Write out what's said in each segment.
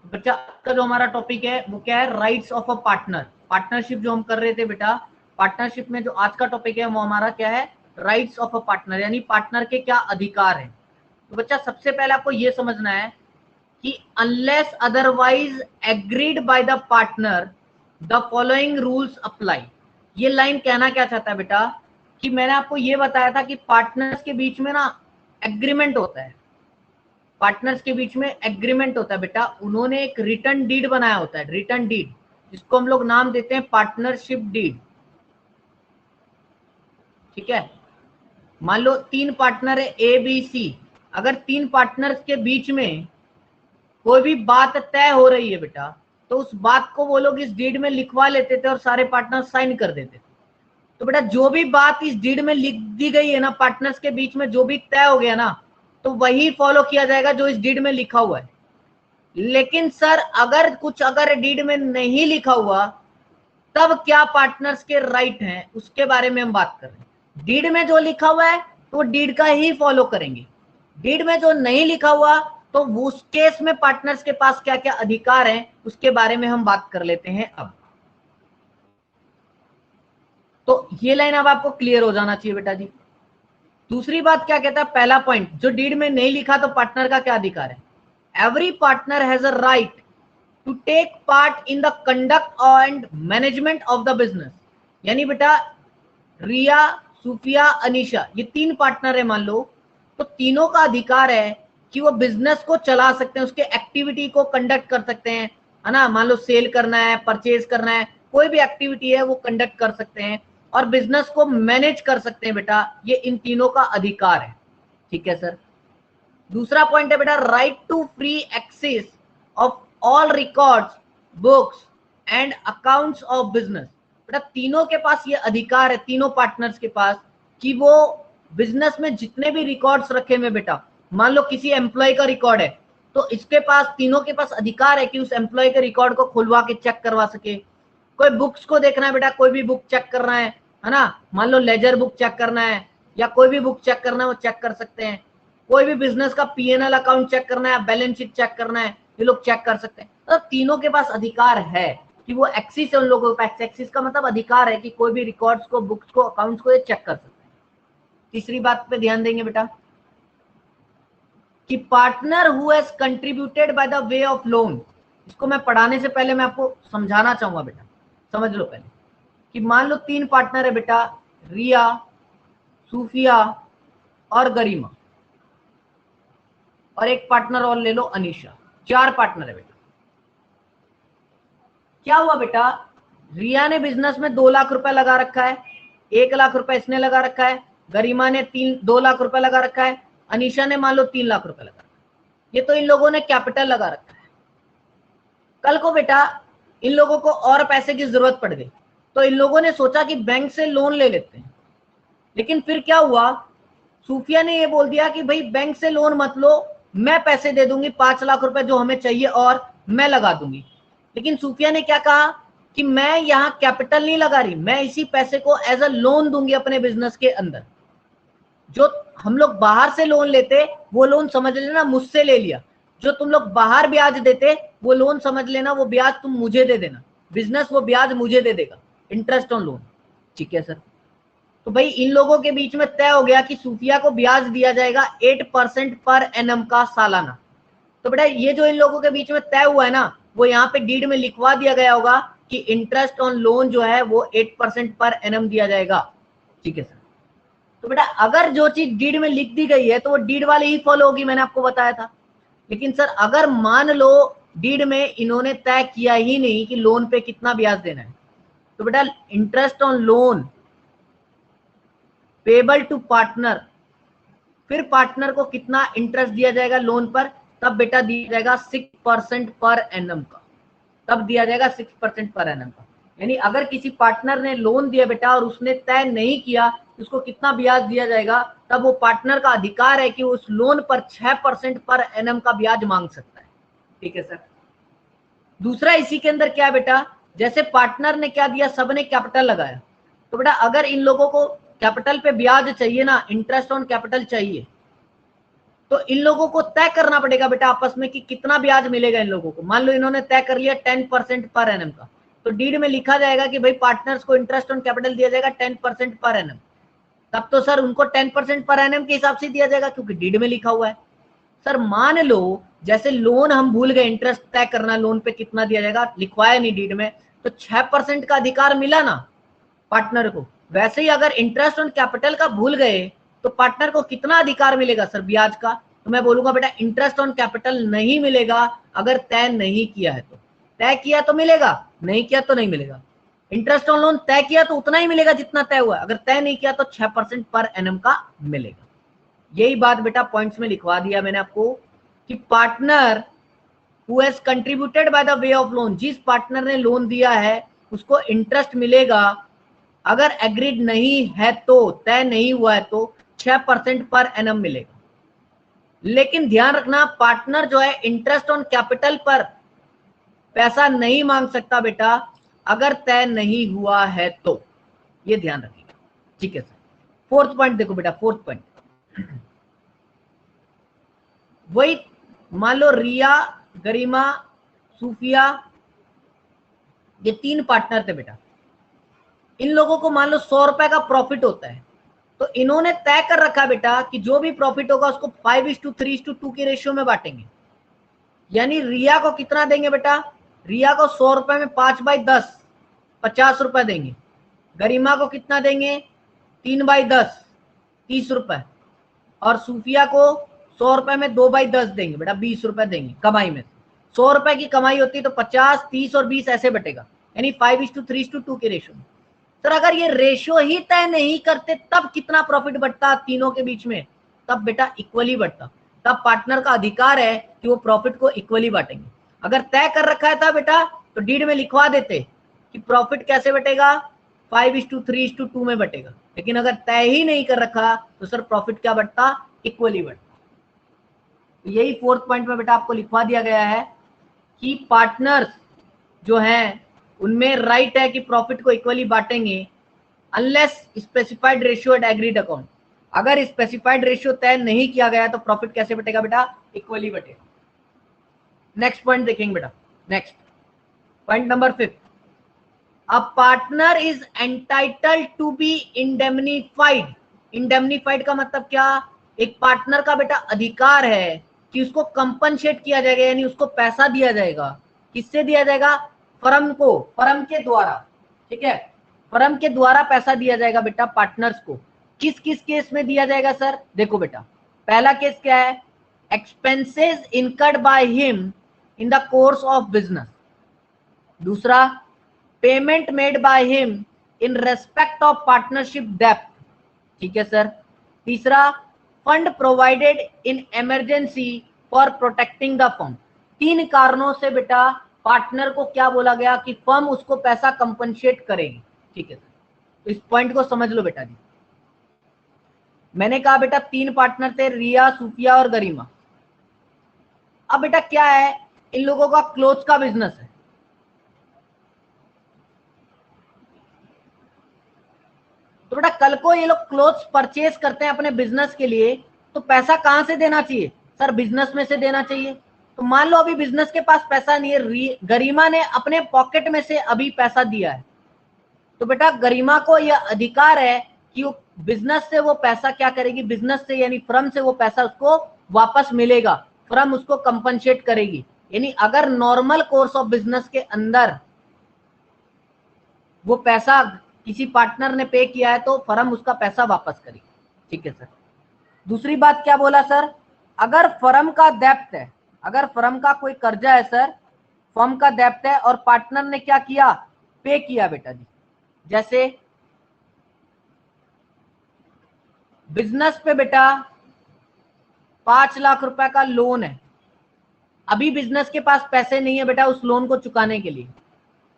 बच्चा का जो हमारा टॉपिक है वो क्या है, rights of a partner. Partnership जो हम कर रहे थे बेटा, पार्टनरशिप में जो आज का टॉपिक है वो हमारा क्या है, राइट्स ऑफ अ पार्टनर, यानी पार्टनर के क्या अधिकार हैं। तो बच्चा सबसे पहले आपको ये समझना है कि unless otherwise agreed by the partner the following rules apply. ये लाइन कहना क्या चाहता है बेटा, कि मैंने आपको ये बताया था कि पार्टनर्स के बीच में ना एग्रीमेंट होता है, पार्टनर्स के बीच में एग्रीमेंट होता है बेटा। उन्होंने एक रिटर्न डीड बनाया होता है, रिटर्न डीड, जिसको हम लोग नाम देते हैं पार्टनरशिप डीड। ठीक है, मान लो 3 पार्टनर है ए बी सी, अगर 3 पार्टनर्स के बीच में कोई भी बात तय हो रही है बेटा, तो उस बात को वो लोग इस डीड में लिखवा लेते थे और सारे पार्टनर साइन कर देते थे। तो बेटा जो भी बात इस डीड में लिख दी गई है ना, पार्टनर्स के बीच में जो भी तय हो गया ना, तो वही फॉलो किया जाएगा जो इस डीड में लिखा हुआ है। लेकिन सर अगर डीड में नहीं लिखा हुआ, तब क्या पार्टनर्स के राइट हैं, उसके बारे में हम बात कर रहे हैं। डीड में जो लिखा हुआ है तो डीड का ही फॉलो करेंगे, डीड में जो नहीं लिखा हुआ तो उस केस में पार्टनर्स के पास क्या क्या अधिकार हैं उसके बारे में हम बात कर लेते हैं अब। तो ये लाइन अब आपको क्लियर हो जाना चाहिए बेटा जी। दूसरी बात क्या कहता है, पहला पॉइंट जो डीड में नहीं लिखा तो पार्टनर का क्या अधिकार है, every partner has a right to take part in the conduct and management of the business. यानी बेटा रिया, सूफिया, अनीशा, ये 3 पार्टनर है मान लो, तो तीनों का अधिकार है कि वो बिजनेस को चला सकते हैं, उसके एक्टिविटी को कंडक्ट कर सकते हैं, है ना। मान लो सेल करना है, परचेज करना है, कोई भी एक्टिविटी है वो कंडक्ट कर सकते हैं और बिजनेस को मैनेज कर सकते हैं बेटा, ये इन तीनों का अधिकार है। ठीक है सर। दूसरा पॉइंट है बेटा, right to free access of all records, books and accounts of business. बेटा तीनों के पास ये अधिकार है, तीनों पार्टनर्स के पास, कि वो बिजनेस में जितने भी रिकॉर्ड्स रखे हुए बेटा, मान लो किसी एम्प्लॉय का रिकॉर्ड है, तो इसके पास, तीनों के पास अधिकार है कि उस एम्प्लॉय के रिकॉर्ड को खुलवा के चेक करवा सके। कोई बुक्स को देखना है बेटा, कोई भी बुक चेक करना है ना, मान लो लेजर बुक चेक करना है या कोई भी बुक चेक करना है, वो चेक कर सकते हैं। कोई भी बिजनेस का पीएनएल अकाउंट चेक करना है, बैलेंस शीट चेक करना है, ये लोग चेक कर सकते हैं। तो तीनों के पास अधिकार है कि वो एक्सिस है, उन लोगों के पास एक्सिस का मतलब अधिकार है कि कोई भी रिकॉर्ड्स को, बुक्स को, अकाउंट्स को ये चेक कर सकते हैं। तीसरी बात पे ध्यान देंगे बेटा कि partner who has contributed by the way of loan. इसको मैं पढ़ाने से पहले मैं आपको समझाना चाहूंगा बेटा, समझ लो पहले कि मान लो 3 पार्टनर है बेटा, रिया, सूफिया और गरिमा, और एक पार्टनर और ले लो अनीशा, 4 पार्टनर है बेटा। क्या हुआ बेटा, रिया ने बिजनेस में 2 लाख रुपए लगा रखा है, 1 लाख रुपए इसने लगा रखा है, गरिमा ने 2 लाख रुपए लगा रखा है, अनीशा ने मान लो 3 लाख रुपए लगा रखा है। ये तो इन लोगों ने कैपिटल लगा रखा है। कल को बेटा इन लोगों को और पैसे की जरूरत पड़ गई, तो इन लोगों ने सोचा कि बैंक से लोन ले लेते हैं। लेकिन फिर क्या हुआ, सूफिया ने ये बोल दिया कि भाई बैंक से लोन मत लो, मैं पैसे दे दूंगी 5 लाख रुपए जो हमें चाहिए और मैं लगा दूंगी। लेकिन सूफिया ने क्या कहा कि मैं यहाँ कैपिटल नहीं लगा रही, मैं इसी पैसे को एज अ लोन दूंगी अपने बिजनेस के अंदर। जो हम लोग बाहर से लोन लेते वो लोन समझ लेना मुझसे ले लिया, जो तुम लोग बाहर ब्याज देते वो लोन समझ लेना वो ब्याज तुम मुझे दे देना, बिजनेस वो ब्याज मुझे दे देगा, इंटरेस्ट ऑन लोन। ठीक है सर। तो भाई इन लोगों के बीच में तय हो गया कि सूफिया को ब्याज दिया जाएगा 8% पर एनम का सालाना। तो बेटा ये जो इन लोगों के बीच में तय हुआ है ना, वो यहाँ पे डीड में लिखवा दिया गया होगा कि इंटरेस्ट ऑन लोन जो है वो 8% पर एनम दिया जाएगा। ठीक है सर। तो बेटा अगर जो चीज डीड में लिख दी गई है तो वो डीड वाले ही फॉलो होगी, मैंने आपको बताया था। लेकिन सर अगर मान लो डीड में इन्होंने तय किया ही नहीं कि लोन पे कितना ब्याज देना है, तो बेटा interest on loan payable to partner, फिर पार्टनर को कितना इंटरेस्ट दिया जाएगा लोन पर, तब बेटा दिया जाएगा 6% पर एनम का, तब दिया जाएगा 6% पर एनम का। यानी अगर किसी पार्टनर ने लोन दिया बेटा और उसने तय नहीं किया उसको कितना ब्याज दिया जाएगा, तब वो पार्टनर का अधिकार है कि उस लोन पर 6% पर एनम का ब्याज मांग सकता है। ठीक है सर। दूसरा इसी के अंदर क्या बेटा, जैसे पार्टनर ने क्या दिया, सबने कैपिटल लगाया, तो बेटा अगर इन लोगों को कैपिटल पे ब्याज चाहिए ना, इंटरेस्ट ऑन कैपिटल चाहिए, तो इन लोगों को तय करना पड़ेगा बेटा आपस में कि कितना ब्याज मिलेगा इन लोगों को। मान लो इन्होंने तय कर लिया 10% पर एनम का, तो डीड में लिखा जाएगा कि भाई पार्टनर्स को इंटरेस्ट ऑन कैपिटल दिया जाएगा 10% पर एनम। तब तो सर उनको 10% पर एनम के हिसाब से दिया जाएगा क्योंकि डीड में लिखा हुआ है। सर मान लो जैसे लोन हम भूल गए, इंटरेस्ट तय करना लोन पे कितना दिया जाएगा, लिखवाया नहीं डीड में, तो 6% का अधिकार मिला ना पार्टनर को। वैसे ही अगर इंटरेस्ट ऑन कैपिटल का भूल गए तो पार्टनर को कितना अधिकार मिलेगा सर ब्याज का? तो मैं बोलूंगा बेटा इंटरेस्ट ऑन कैपिटल नहीं मिलेगा अगर तय नहीं किया है। तो तय किया तो मिलेगा, नहीं किया तो नहीं मिलेगा। इंटरेस्ट ऑन लोन तय किया तो उतना ही मिलेगा जितना तय हुआ, अगर तय नहीं किया तो 6% पर एनम का मिलेगा। यही बात बेटा पॉइंट्स में लिखवा दिया मैंने आपको कि partner who has contributed by the way of loan, जिस पार्टनर ने लोन दिया है उसको इंटरेस्ट मिलेगा। अगर एग्रीड नहीं है तो, तय नहीं हुआ है तो 6% पर एनम मिलेगा। लेकिन ध्यान रखना पार्टनर जो है इंटरेस्ट ऑन कैपिटल पर पैसा नहीं मांग सकता बेटा अगर तय नहीं हुआ है तो, ये ध्यान रखिएगा। ठीक है सर। फोर्थ पॉइंट देखो बेटा, फोर्थ पॉइंट वही मान लो रिया, गरिमा, सूफिया, ये 3 पार्टनर थे बेटा। इन लोगों को मान लो 100 रुपए का प्रॉफिट होता है, तो इन्होंने तय कर रखा बेटा कि जो भी प्रॉफिट होगा उसको 5:3:2 के रेशियो में बांटेंगे। यानी रिया को कितना देंगे बेटा, रिया को 100 रुपए में 5/10 50 रुपए देंगे। गरिमा को कितना देंगे, 3/10 30 रुपए। और सूफिया को 100 रुपए में 2/10 देंगे बेटा, 20 रुपए देंगे कमाई में। 100 रुपए की कमाई होती है तो 50 30 और 20 ऐसे बटेगा, यानी 5:3:2 के रेशियो में। सर अगर ये रेशियो ही तय नहीं करते तब कितना प्रॉफिट बढ़ता तीनों के बीच में? तब बेटा इक्वली बढ़ता। तब पार्टनर का अधिकार है कि वो प्रॉफिट को इक्वली बांटेंगे। अगर तय कर रखा था बेटा तो डीड में लिखवा देते कि प्रॉफिट कैसे बटेगा, 5:3:2 में बटेगा। लेकिन अगर तय ही नहीं कर रखा तो सर प्रॉफिट क्या बढ़ता, इक्वली बढ़ता। यही फोर्थ पॉइंट में बेटा आपको लिखवा दिया गया है कि पार्टनर्स जो हैं उनमें राइट है कि प्रॉफिट को इक्वली बांटेंगे unless specified ratio at agreed account. अगर स्पेसिफाइड रेशियो तय नहीं किया गया तो प्रॉफिट कैसे बटेगा बेटा, इक्वली बटेगा। नेक्स्ट पॉइंट देखेंगे बेटा, next point number 5, a partner is entitled to be indemnified. Indemnified का मतलब क्या, एक पार्टनर का बेटा अधिकार है कि उसको कंपनसेट किया जाएगा, यानी उसको पैसा दिया जाएगा। किससे दिया जाएगा, फर्म को, फर्म के द्वारा। ठीक है, फर्म के द्वारा पैसा दिया जाएगा बेटा पार्टनर्स को। किस किस केस में दिया जाएगा सर, देखो बेटा पहला केस क्या है, expenses incurred by him in the course of business. दूसरा, payment made by him in respect of partnership depth. ठीक है सर। तीसरा, fund provided in emergency for protecting the firm. 3 कारणों से बेटा पार्टनर को क्या बोला गया कि फर्म उसको पैसा कंपनसेट करेगी। ठीक है सर, तो इस पॉइंट को समझ लो बेटा जी। मैंने कहा बेटा 3 पार्टनर थे, रिया, सूफिया और गरिमा। अब बेटा क्या है, इन लोगों का क्लोथ का बिजनेस है। तो बेटा कल को ये लोग क्लोथ्स परचेज करते हैं अपने बिजनेस के लिए, तो पैसा कहां से देना चाहिए सर, बिजनेस में से देना चाहिए। तो मान लो अभी बिजनेस के पास पैसा नहीं है, गरिमा ने अपने पॉकेट में से अभी पैसा दिया है, तो बेटा गरिमा को यह अधिकार है कि वो बिजनेस से वो पैसा क्या करेगी, बिजनेस से यानी फर्म से वो पैसा उसको वापस मिलेगा, फर्म उसको कंपनसेट करेगी। यानी अगर नॉर्मल कोर्स ऑफ बिजनेस के अंदर वो पैसा किसी पार्टनर ने पे किया है तो फर्म उसका पैसा वापस करेगी। ठीक है सर। दूसरी बात क्या बोला सर, अगर फर्म का डेब्ट है, अगर फर्म का कोई कर्जा है सर, फर्म का डेब्ट है और पार्टनर ने क्या किया, पे किया बेटा जी। जैसे बिजनेस पे बेटा 5 लाख रुपए का लोन है, अभी बिजनेस के पास पैसे नहीं है बेटा उस लोन को चुकाने के लिए,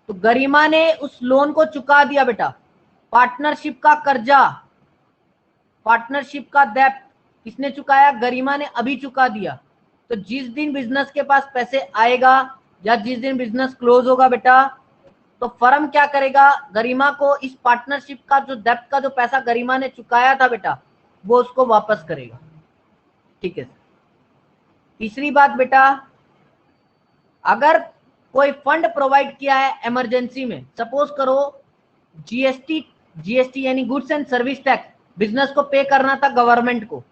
तो गरिमा ने उस लोन को चुका दिया बेटा। पार्टनरशिप का कर्जा, पार्टनरशिप का डेब्ट किसने चुकाया, गरिमा ने अभी चुका दिया। तो जिस दिन बिजनेस के पास पैसे आएगा या जिस दिन बिजनेस क्लोज होगा बेटा, तो फर्म क्या करेगा, गरिमा को इस पार्टनरशिप का जो डेब्ट का जो पैसा गरिमा ने चुकाया था बेटा वो उसको वापस करेगा। ठीक है। तीसरी बात बेटा, अगर कोई फंड प्रोवाइड किया है इमरजेंसी में, सपोज करो जीएसटी यानी goods and service tax business को पे करना था गवर्नमेंट को,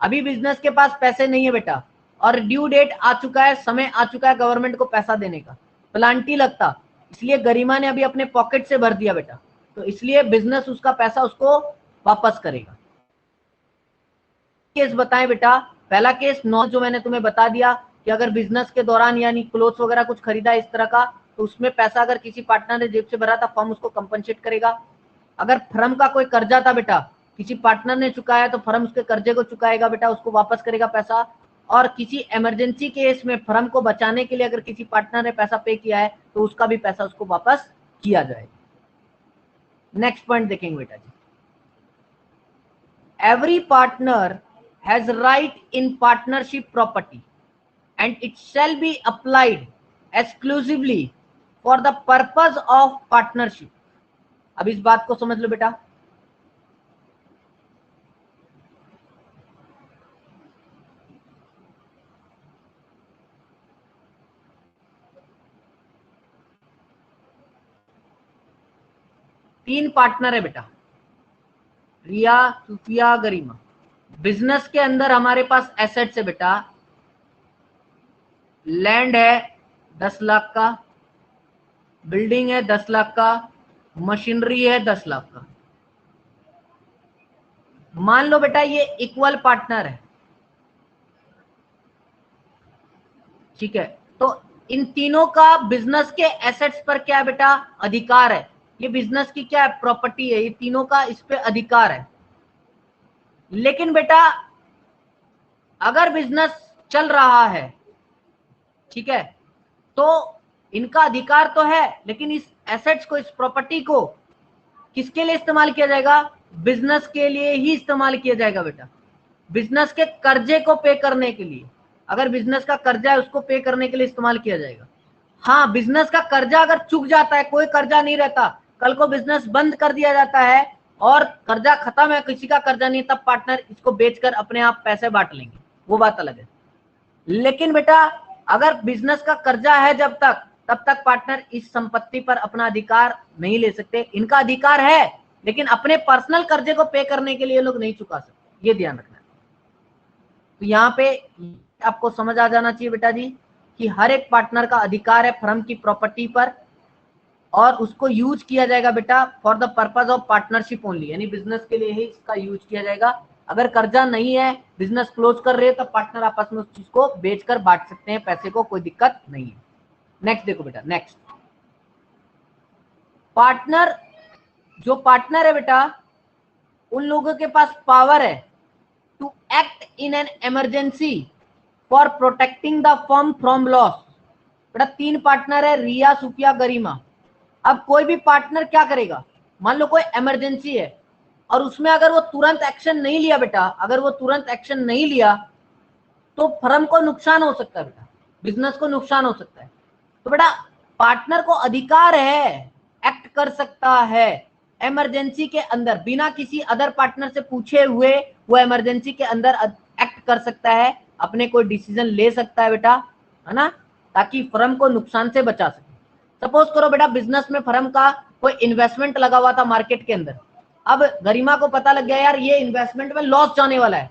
अभी बिजनेस के पास पैसे नहीं है बेटा, और ड्यू डेट आ चुका है, समय आ चुका है गवर्नमेंट को पैसा देने का, प्लांटी लगता, इसलिए गरिमा ने अभी अपने पॉकेट से भर दिया बेटा, तो इसलिए बिजनेस उसका पैसा उसको वापस करेगा। केस बताएं बेटा, पहला केस जो मैंने तुम्हें बता दिया कि अगर बिजनेस के दौरान यानी क्लोथ्स वगैरह कुछ खरीदा इस तरह का, तो उसमें पैसा अगर किसी पार्टनर ने जेब से भरा था, फर्म उसको कंपनसेट करेगा। अगर फर्म का कोई कर्जा था बेटा, किसी पार्टनर ने चुकाया तो फर्म उसके कर्जे को चुकाएगा बेटा, उसको वापस करेगा पैसा। और किसी इमरजेंसी केस में फर्म को बचाने के लिए अगर किसी पार्टनर ने पैसा पे किया है तो उसका भी पैसा उसको वापस किया जाएगा। नेक्स्ट पॉइंट देखेंगे बेटा जी, every partner has right in partnership property and it shall be applied exclusively for the purpose of partnership। अब इस बात को समझ लो बेटा, तीन पार्टनर है बेटा, रिया, सुफिया, गरिमा। बिजनेस के अंदर हमारे पास एसेट्स है बेटा, लैंड है 10 लाख का, बिल्डिंग है 10 लाख का, मशीनरी है 10 लाख का। मान लो बेटा ये इक्वल पार्टनर है, ठीक है, तो इन तीनों का बिजनेस के एसेट्स पर क्या है बेटा, अधिकार है। ये बिजनेस की क्या है, प्रॉपर्टी है, ये तीनों का इस पे अधिकार है। लेकिन बेटा अगर बिजनेस चल रहा है, ठीक है, तो इनका अधिकार तो है, लेकिन इस एसेट्स को, इस प्रॉपर्टी को किसके लिए इस्तेमाल किया जाएगा, बिजनेस के लिए ही इस्तेमाल किया जाएगा बेटा, बिजनेस के कर्जे को पे करने के लिए। अगर बिजनेस का कर्जा है उसको पे करने के लिए इस्तेमाल किया जाएगा। हाँ, बिजनेस का कर्जा अगर चुक जाता है, कोई कर्जा नहीं रहता, कल को बिजनेस बंद कर दिया जाता है और कर्जा खत्म है, किसी का कर्जा नहीं, तब पार्टनर इसको बेचकर अपने आप पैसे बांट लेंगे, वो बात अलग है। लेकिन बेटा अगर बिजनेस का कर्जा है जब तक, तब तक पार्टनर इस संपत्ति पर अपना अधिकार नहीं ले सकते। इनका अधिकार है, लेकिन अपने पर्सनल कर्जे को पे करने के लिए लोग नहीं चुका सकते, ये ध्यान रखना। तो यहाँ पे आपको समझ आ जाना चाहिए बेटा जी कि हर एक पार्टनर का अधिकार है फर्म की प्रॉपर्टी पर, और उसको यूज किया जाएगा बेटा for the purpose of partnership only, यानी बिजनेस के लिए ही इसका यूज किया जाएगा। अगर कर्जा नहीं है, बिजनेस क्लोज कर रहे हैं, तो पार्टनर आपस में उस चीज को बेचकर बांट सकते हैं पैसे को, कोई दिक्कत नहीं है। नेक्स्ट देखो बेटा, नेक्स्ट पार्टनर, जो पार्टनर है बेटा उन लोगों के पास पावर है to act in an emergency for protecting the firm from loss. बेटा तीन पार्टनर है, रिया, सुफिया, गरिमा। अब कोई भी पार्टनर क्या करेगा, मान लो कोई इमरजेंसी है और उसमें अगर वो तुरंत एक्शन नहीं लिया बेटा, अगर वो तुरंत एक्शन नहीं लिया तो फर्म को नुकसान हो सकता है बेटा, बिजनेस को नुकसान हो सकता है। तो बेटा पार्टनर को अधिकार है, एक्ट कर सकता है इमरजेंसी के अंदर, बिना किसी अदर पार्टनर से पूछे हुए वो इमरजेंसी के अंदर एक्ट कर सकता है, अपने कोई डिसीजन ले सकता है बेटा, है ना, ताकि फर्म को नुकसान से बचा सके। सपोज करो बेटा बिजनेस में फर्म का कोई इन्वेस्टमेंट लगा हुआ था मार्केट के अंदर, अब गरिमा को पता लग गया यार ये इन्वेस्टमेंट में लॉस जाने वाला है,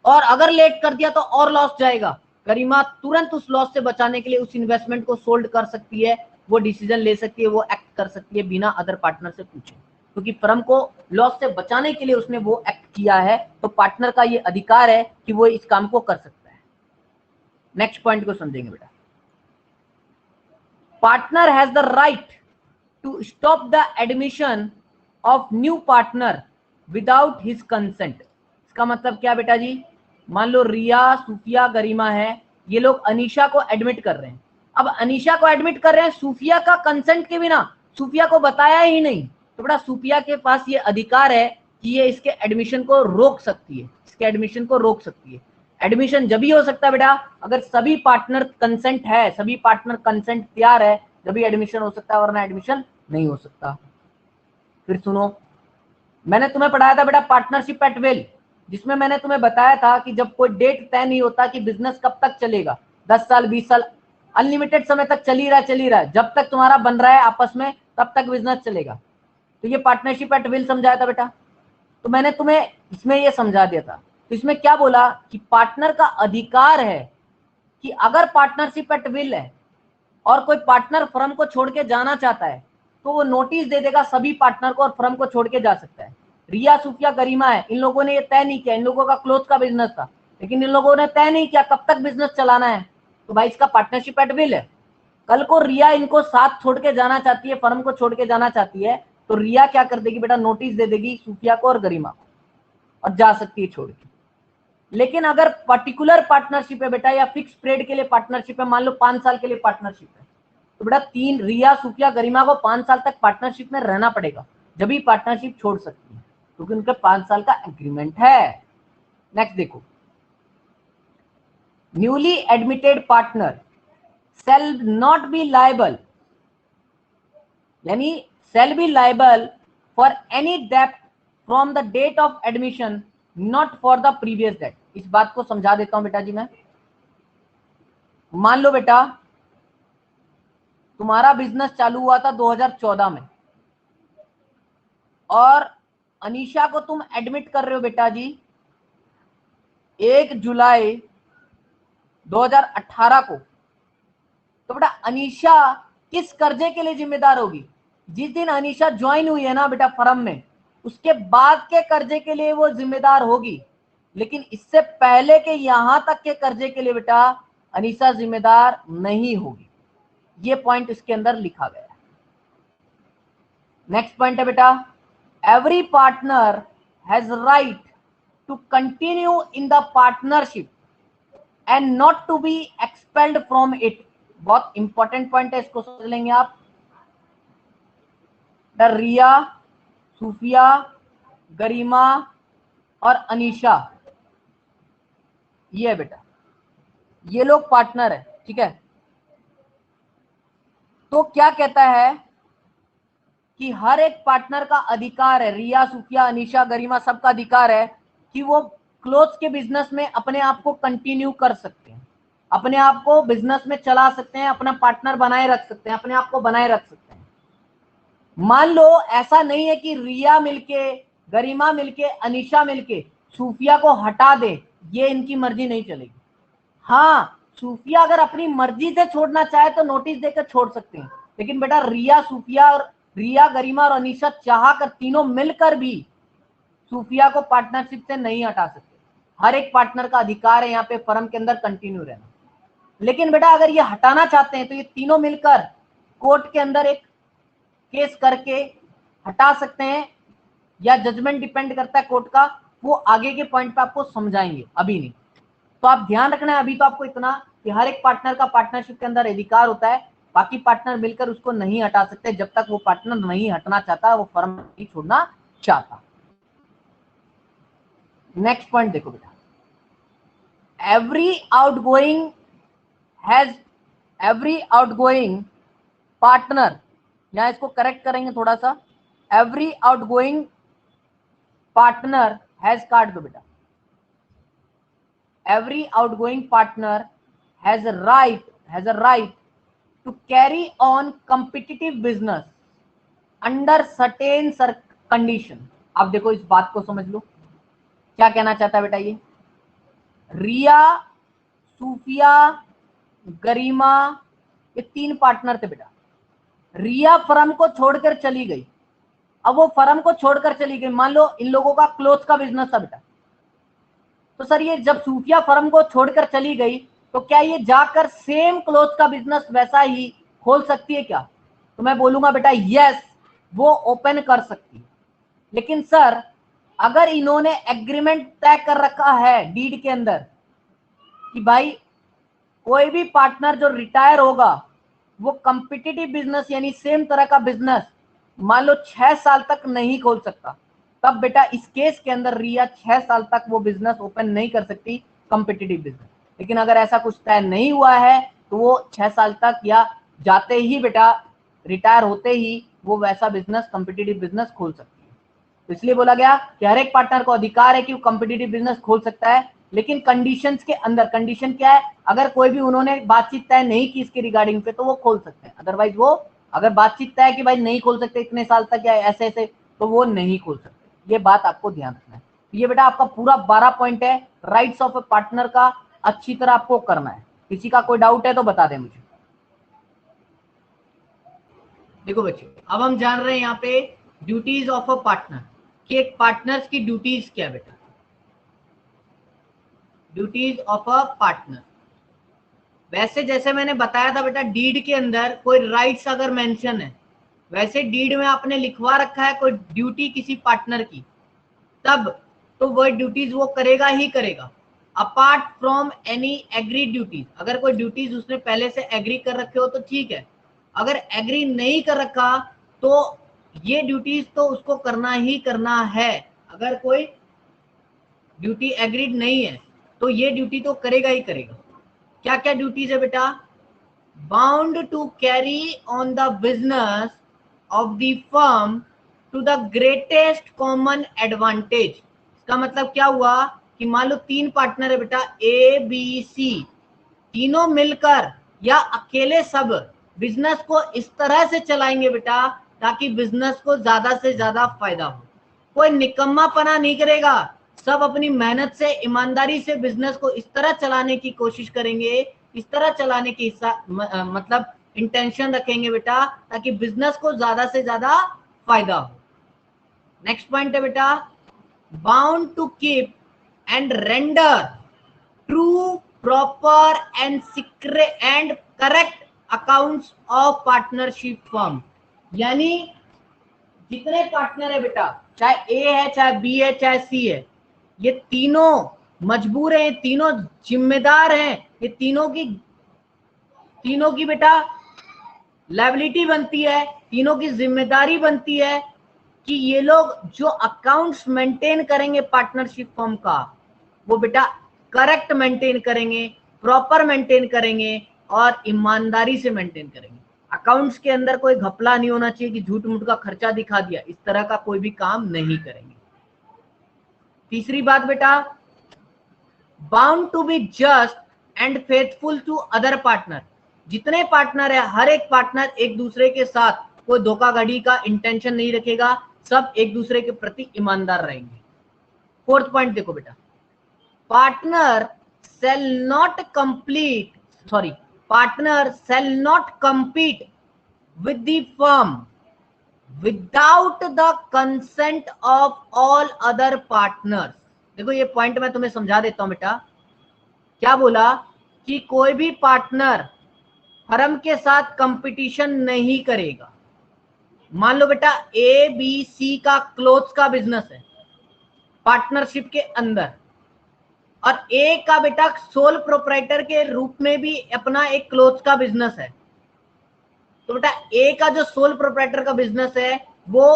और अगर लेट कर दिया तो और लॉस जाएगा। गरिमा तुरंत उस लॉस से बचाने के लिए उस इन्वेस्टमेंट को सोल्ड कर सकती है, वो डिसीजन ले सकती है, वो एक्ट कर सकती है बिना अदर पार्टनर से पूछे, क्योंकि फर्म को लॉस से बचाने के लिए उसने वो एक्ट किया है, तो पार्टनर का ये अधिकार है कि वो इस काम को कर सकता है। नेक्स्ट पॉइंट को समझेंगे बेटा, partner has the right to stop the admission of new partner without his consent। इसका मतलब क्या बेटा जी, मान लो रिया, सूफिया, गरिमा है, ये लोग अनीशा को एडमिट कर रहे हैं। अब अनीशा को एडमिट कर रहे हैं सूफिया का कंसेंट के बिना, सूफिया को बताया ही नहीं, तो बेटा सूफिया के पास ये अधिकार है कि ये इसके एडमिशन को रोक सकती है, इसके एडमिशन को रोक सकती है। एडमिशन जब ही हो सकता है बेटा अगर सभी पार्टनर कंसेंट है, सभी पार्टनर कंसेंट तैयार है, जब भी एडमिशन हो सकता है, वरना एडमिशन नहीं हो सकता। फिर सुनो, मैंने तुम्हें पढ़ाया था बेटा पार्टनरशिप एट विल, जिसमें मैंने तुम्हें बताया था कि जब कोई डेट तय नहीं होता कि बिजनेस कब तक चलेगा, 10 साल 20 साल, अनलिमिटेड समय तक चल ही रहा है, जब तक तुम्हारा बन रहा है आपस में तब तक बिजनेस चलेगा। तो ये पार्टनरशिप एट विल समझाया था बेटा। तो मैंने तुम्हें इसमें ये समझा दिया था। तो इसमें क्या बोला कि पार्टनर का अधिकार है कि अगर पार्टनरशिप एट विल है और कोई पार्टनर फर्म को छोड़ के जाना चाहता है तो वो नोटिस दे देगा सभी पार्टनर को और फर्म को छोड़ के जा सकता है। रिया, सूफिया, गरिमा है, इन लोगों ने ये तय नहीं किया, इन लोगों का क्लोथ का बिजनेस था, लेकिन इन लोगों ने तय नहीं किया कब तक बिजनेस चलाना है, तो भाई इसका पार्टनरशिप एट विल है। कल को रिया इनको साथ छोड़ के जाना चाहती है, फर्म को छोड़ के जाना चाहती है, तो रिया क्या कर देगी बेटा, नोटिस दे देगी सूफिया को और गरिमा को और जा सकती है छोड़ के। लेकिन अगर पर्टिकुलर पार्टनरशिप है बेटा या फिक्स पीरियड के लिए पार्टनरशिप है, मान लो 5 साल के लिए पार्टनरशिप है, तो बेटा तीन रिया, सूफिया, गरिमा को 5 साल तक पार्टनरशिप में रहना पड़ेगा, जब भी पार्टनरशिप छोड़ सकती है, क्योंकि उनके 5 साल का एग्रीमेंट है। नेक्स्ट देखो, newly admitted partner shall not be liable, यानी shall be liable for any debt from the date of admission not for the previous debt। इस बात को समझा देता हूं बेटा जी मैं। मान लो बेटा तुम्हारा बिजनेस चालू हुआ था 2014 में और अनीशा को तुम एडमिट कर रहे हो बेटा जी 1 जुलाई 2018 को, तो बेटा अनीशा किस कर्जे के लिए जिम्मेदार होगी? जिस दिन अनीशा ज्वाइन हुई है ना बेटा फर्म में, उसके बाद के कर्जे के लिए वो जिम्मेदार होगी, लेकिन इससे पहले के यहां तक के कर्जे के लिए बेटा अनीशा जिम्मेदार नहीं होगी। ये पॉइंट इसके अंदर लिखा गया है। नेक्स्ट पॉइंट है बेटा, every partner has right to continue in the partnership and not to be expelled from it. बहुत इंपॉर्टेंट पॉइंट है, इसको समझ लेंगे आप। रिया, सूफिया, गरिमा और अनीशा, ये है बेटा, ये लोग पार्टनर है, ठीक है। तो क्या कहता है कि हर एक पार्टनर का अधिकार है, रिया, सूफिया, अनीशा, गरिमा सबका अधिकार है कि वो क्लोथ्स के बिजनेस में अपने आप को कंटिन्यू कर सकते हैं, अपने आप को बिजनेस में चला सकते हैं, अपना पार्टनर बनाए रख सकते हैं, अपने आप को बनाए रख सकते हैं। मान लो ऐसा नहीं है कि रिया मिलके, गरिमा मिलके, अनीशा मिलके सूफिया को हटा दे, ये इनकी मर्जी नहीं चलेगी। हाँ, सूफिया अगर अपनी मर्जी से छोड़ना चाहे तो नोटिस देकर छोड़ सकते हैं, लेकिन बेटा रिया, सूफिया और रिया, गरिमा और अनीशा चाह कर तीनों मिलकर भी सूफिया को पार्टनरशिप से नहीं हटा सकते। हर एक पार्टनर का अधिकार है यहाँ पे फर्म के अंदर कंटिन्यू रहना। लेकिन बेटा अगर ये हटाना चाहते हैं तो ये तीनों मिलकर कोर्ट के अंदर एक केस करके हटा सकते हैं, या जजमेंट डिपेंड करता है कोर्ट का, वो आगे के पॉइंट पे आपको समझाएंगे, अभी नहीं। तो आप ध्यान रखना है अभी तो आपको इतना कि हर एक पार्टनर का पार्टनरशिप के अंदर अधिकार होता है, बाकी पार्टनर मिलकर उसको नहीं हटा सकते जब तक वो पार्टनर नहीं हटना चाहता, वो फर्म नहीं छोड़ना चाहता। नेक्स्ट पॉइंट देखो बेटा, एवरी आउटगोइंग पार्टनर, यहां इसको करेक्ट करेंगे थोड़ा सा, एवरी आउटगोइंग पार्टनर हैज, काट दो बेटा, every outgoing partner has a right to carry on competitive business under certain condition। अब देखो इस बात को समझ लो, क्या कहना चाहता है बेटा ये। रिया, सूफिया, गरिमा, ये 3 पार्टनर थे बेटा। रिया फर्म को छोड़कर चली गई, अब वो फर्म को छोड़कर चली गई, मान लो इन लोगों का क्लोथ का बिजनेस था बेटा, तो सर ये जब सूफिया फर्म को छोड़कर चली गई तो क्या ये जाकर सेम क्लोथ का बिजनेस वैसा ही खोल सकती है क्या? तो मैं बोलूंगा बेटा यस, वो ओपन कर सकती है। लेकिन सर अगर इन्होंने एग्रीमेंट तय कर रखा है डीड के अंदर कि भाई कोई भी पार्टनर जो रिटायर होगा वो कॉम्पिटिटिव बिजनेस यानी सेम तरह का बिजनेस मान लो 6 साल तक नहीं खोल सकता, तब बेटा इस केस के अंदर रिया 6 साल तक वो बिजनेस ओपन नहीं कर सकती कॉम्पिटिटिव बिजनेस। लेकिन अगर ऐसा कुछ तय नहीं हुआ है तो वो 6 साल तक या जाते ही बेटा रिटायर होते ही वो वैसा बिजनेस कॉम्पिटिटिव बिजनेस खोल सकती है। तो इसलिए बोला गया कि हर एक पार्टनर को अधिकार है कि वो कॉम्पिटिटिव बिजनेस खोल सकता है, लेकिन कंडीशंस के अंदर। कंडीशन क्या है? अगर कोई भी उन्होंने बातचीत तय नहीं की इसके रिगार्डिंग पे तो वो खोल सकते हैं, अदरवाइज वो अगर बातचीत तय कि भाई नहीं खोल सकते इतने साल तक या ऐसे ऐसे, तो वो नहीं खोल सकते। ये बात आपको ध्यान रखना है। ये बेटा आपका पूरा 12 पॉइंट है राइट्स ऑफ ए पार्टनर का, अच्छी तरह आपको करना है। किसी का कोई डाउट है तो बता दें मुझे। देखो बच्चों, अब हम जान रहे हैं यहाँ पे ड्यूटीज ऑफ अ पार्टनर कि एक पार्टनर्स की ड्यूटीज क्या है बेटा। ड्यूटीज ऑफ अ पार्टनर, वैसे जैसे मैंने बताया था बेटा, डीड के अंदर कोई राइट्स अगर मेंशन है, वैसे डीड में आपने लिखवा रखा है कोई ड्यूटी किसी पार्टनर की, तब तो वो ड्यूटीज वो करेगा ही करेगा, apart from any agree duties. अगर कोई ड्यूटीज उसने पहले से एग्री कर रखे हो तो ठीक है, अगर एग्री नहीं कर रखा तो ये ड्यूटीज तो उसको करना ही करना है। अगर कोई ड्यूटी एग्रीड नहीं है तो ये ड्यूटी तो करेगा ही करेगा। क्या क्या ड्यूटीज है बेटा? Bound to carry on the business of the firm to the greatest common advantage. इसका मतलब क्या हुआ कि मान लो 3 पार्टनर है बेटा, ए बी सी, तीनों मिलकर या अकेले सब बिजनेस को इस तरह से चलाएंगे बेटा ताकि बिजनेस को ज्यादा से ज्यादा फायदा हो। कोई निकम्मापना नहीं करेगा, सब अपनी मेहनत से ईमानदारी से बिजनेस को इस तरह चलाने की कोशिश करेंगे, इस तरह चलाने की मतलब इंटेंशन रखेंगे बेटा ताकि बिजनेस को ज्यादा से ज्यादा फायदा हो। नेक्स्ट पॉइंट है बेटा, bound to keep and render true, proper and secret and correct accounts of partnership firm. यानी जितने पार्टनर है बेटा, चाहे ए है, चाहे बी है, चाहे सी है, ये तीनों मजबूर हैं, तीनों जिम्मेदार हैं, ये तीनों की बेटा लायबिलिटी बनती है, तीनों की जिम्मेदारी बनती है कि ये लोग जो अकाउंट्स मेंटेन करेंगे पार्टनरशिप फर्म का, वो बेटा करेक्ट मेंटेन करेंगे, प्रॉपर मेंटेन करेंगे और ईमानदारी से मेंटेन करेंगे। अकाउंट्स के अंदर कोई घपला नहीं होना चाहिए कि झूठ मूठ का खर्चा दिखा दिया, इस तरह का कोई भी काम नहीं करेंगे। तीसरी बात बेटा, bound to be just and faithful to other partner. जितने पार्टनर है, हर एक पार्टनर एक दूसरे के साथ कोई धोखाधड़ी का इंटेंशन नहीं रखेगा, सब एक दूसरे के प्रति ईमानदार रहेंगे। फोर्थ पॉइंट देखो बेटा, partner shall not compete with the firm without the consent of all other partners। देखो ये पॉइंट मैं तुम्हें समझा देता हूं बेटा। क्या बोला कि कोई भी पार्टनर फर्म के साथ कंपटीशन नहीं करेगा। मान लो बेटा ए बी सी का क्लोथ्स का बिजनेस है पार्टनरशिप के अंदर, और ए का बेटा सोल प्रोप्राइटर के रूप में भी अपना एक क्लोथ्स का बिजनेस है। तो बेटा ए का जो सोल प्रोप्राइटर का बिजनेस है वो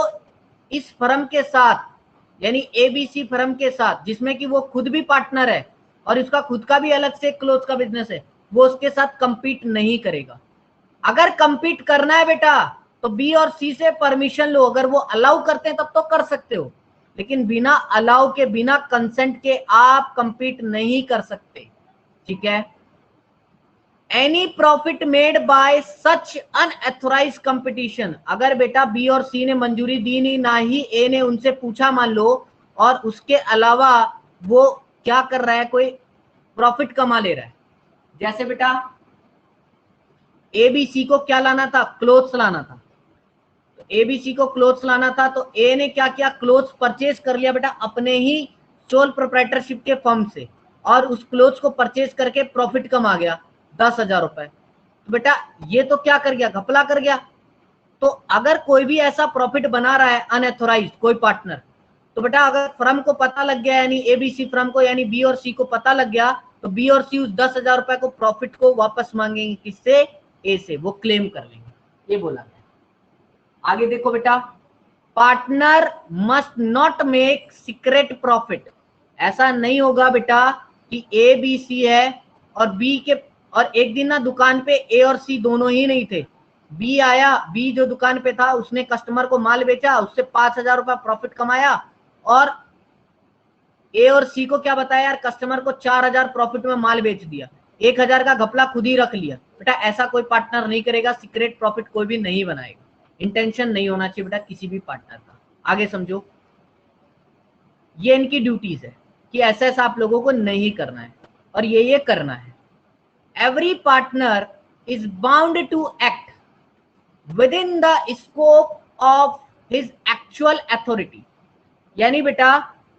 इस फर्म के साथ, यानी एबीसी फर्म के साथ, जिसमें कि वो खुद भी पार्टनर है और उसका खुद का भी अलग से क्लोथ्स का बिजनेस है, वो उसके साथ कंपीट नहीं करेगा। अगर कंपीट करना है बेटा तो बी और सी से परमिशन लो, अगर वो अलाउ करते हैं तब तो कर सकते हो, लेकिन बिना अलाउ के, बिना कंसेंट के आप कंपीट नहीं कर सकते। ठीक है। Any profit made by such unauthorised competition, अगर बेटा बी और सी ने मंजूरी दी नहीं, ना ही ए ने उनसे पूछा मान लो, और उसके अलावा वो क्या कर रहा है, कोई प्रॉफिट कमा ले रहा है। जैसे बेटा एबीसी को क्या लाना था, क्लोथ्स लाना था, तो एबीसी को क्लोथ्स लाना था, तो ए ने क्या किया, क्लोथ्स परचेज कर लिया बेटा अपने ही सोल प्रोप्राइटरशिप के फर्म से, और उस क्लोथ्स को परचेज करके प्रॉफिट कमा गया 10,000 रुपए। तो बेटा ये तो क्या कर गया, घपला कर गया। तो अगर कोई भी ऐसा प्रॉफिट बना रहा है अनऑथराइज्ड कोई पार्टनर, तो बेटा अगर फर्म को पता लग गया, यानी एबीसी फर्म को, यानी बी और सी को पता लग गया, तो बी और सी उस 10,000 रुपए को प्रॉफिट को वापस मांगेंगे, किससे, ए से, वो क्लेम कर लेंगे। ये बोला गया। आगे देखो बेटा, partner must not make secret profit. ऐसा नहीं होगा बेटा कि ए बी सी है और बी के, और एक दिन ना दुकान पे ए और सी दोनों ही नहीं थे, बी आया, बी जो दुकान पे था उसने कस्टमर को माल बेचा, उससे 5,000 रुपया प्रॉफिट कमाया, और ए और सी को क्या बताया यार, कस्टमर को 4,000 प्रॉफिट में माल बेच दिया, 1,000 का घपला खुद ही रख लिया। बेटा ऐसा कोई पार्टनर नहीं करेगा, सीक्रेट प्रॉफिट कोई भी नहीं बनाएगा, इंटेंशन नहीं होना चाहिए बेटा किसी भी पार्टनर का। आगे समझो, ये इनकी ड्यूटीज है कि ऐसा ऐसा आप लोगों को नहीं करना है और ये करना है। Every partner is bound to act within the scope of his actual authority. यानी बेटा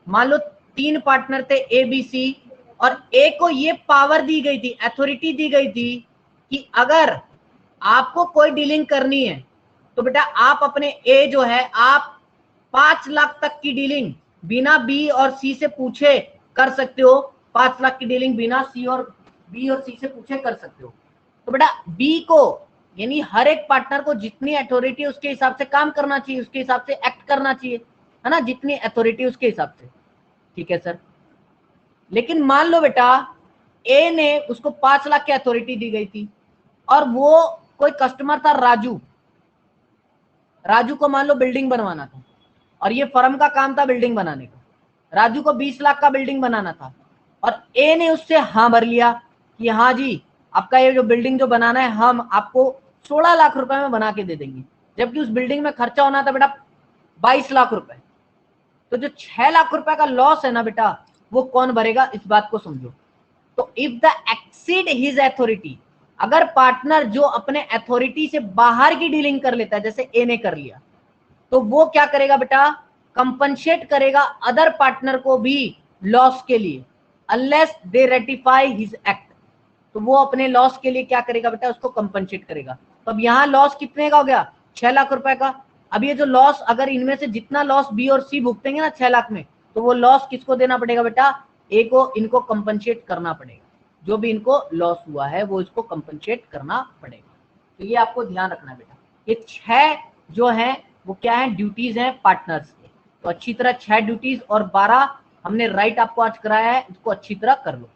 मान लो 3 पार्टनर थे ए बी सी, और ए को ये पावर दी गई थी, अथॉरिटी दी गई थी कि अगर आपको कोई डीलिंग करनी है तो बेटा आप अपने ए जो है आप 5 लाख तक की डीलिंग बिना बी और सी से पूछे कर सकते हो, 5 लाख की डीलिंग बिना बी और सी से पूछे कर सकते हो। तो बेटा बी को यानी हर एक पार्टनर को जितनी अथॉरिटी है उसके हिसाब से काम करना चाहिए, उसके हिसाब से एक्ट करना चाहिए, है ना, जितनी अथॉरिटी उसके हिसाब से। ठीक है सर। लेकिन मान लो बेटा ए ने उसको 5 लाख की अथॉरिटी दी गई थी और वो कोई कस्टमर था राजू, राजू को मान लो बिल्डिंग बनवाना था और ये फर्म का काम था बिल्डिंग बनाने का, राजू को 20 लाख का बिल्डिंग बनाना था और ए ने उससे हाँ भर लिया कि हाँ जी आपका ये जो बिल्डिंग जो बनाना है हम आपको 16 लाख रुपए में बना के दे देंगे, जबकि उस बिल्डिंग में खर्चा होना था बेटा 22 लाख रुपए। तो जो 6 लाख रुपए का लॉस है ना बेटा वो कौन भरेगा, इस बात को समझो। तो if the exceed his authority, अगर पार्टनर जो अपने अथॉरिटी से बाहर की डीलिंग कर लेता है जैसे ए ने कर लिया, तो वो क्या करेगा बेटा, कंपनसेट करेगा अदर पार्टनर को भी लॉस के लिए, unless they ratify his act. तो वो अपने लॉस के लिए क्या करेगा बेटा, उसको कंपनसेट करेगा। तो अब यहाँ लॉस कितने का हो गया, 6 लाख रुपए का। अब ये जो लॉस, अगर इनमें से जितना लॉस बी और सी भुगतेंगे ना 6 लाख में, तो वो लॉस किसको देना पड़ेगा बेटा, ए को, इनको कंपनसेट करना पड़ेगा, जो भी इनको लॉस हुआ है वो इसको कंपनसेट करना पड़ेगा। तो ये आपको ध्यान रखना है बेटा। ये 6 जो है वो क्या है, ड्यूटीज हैं पार्टनर्स के। तो अच्छी तरह 6 ड्यूटीज और 12 हमने राइट आपको आज कराया है, इसको अच्छी तरह कर लो।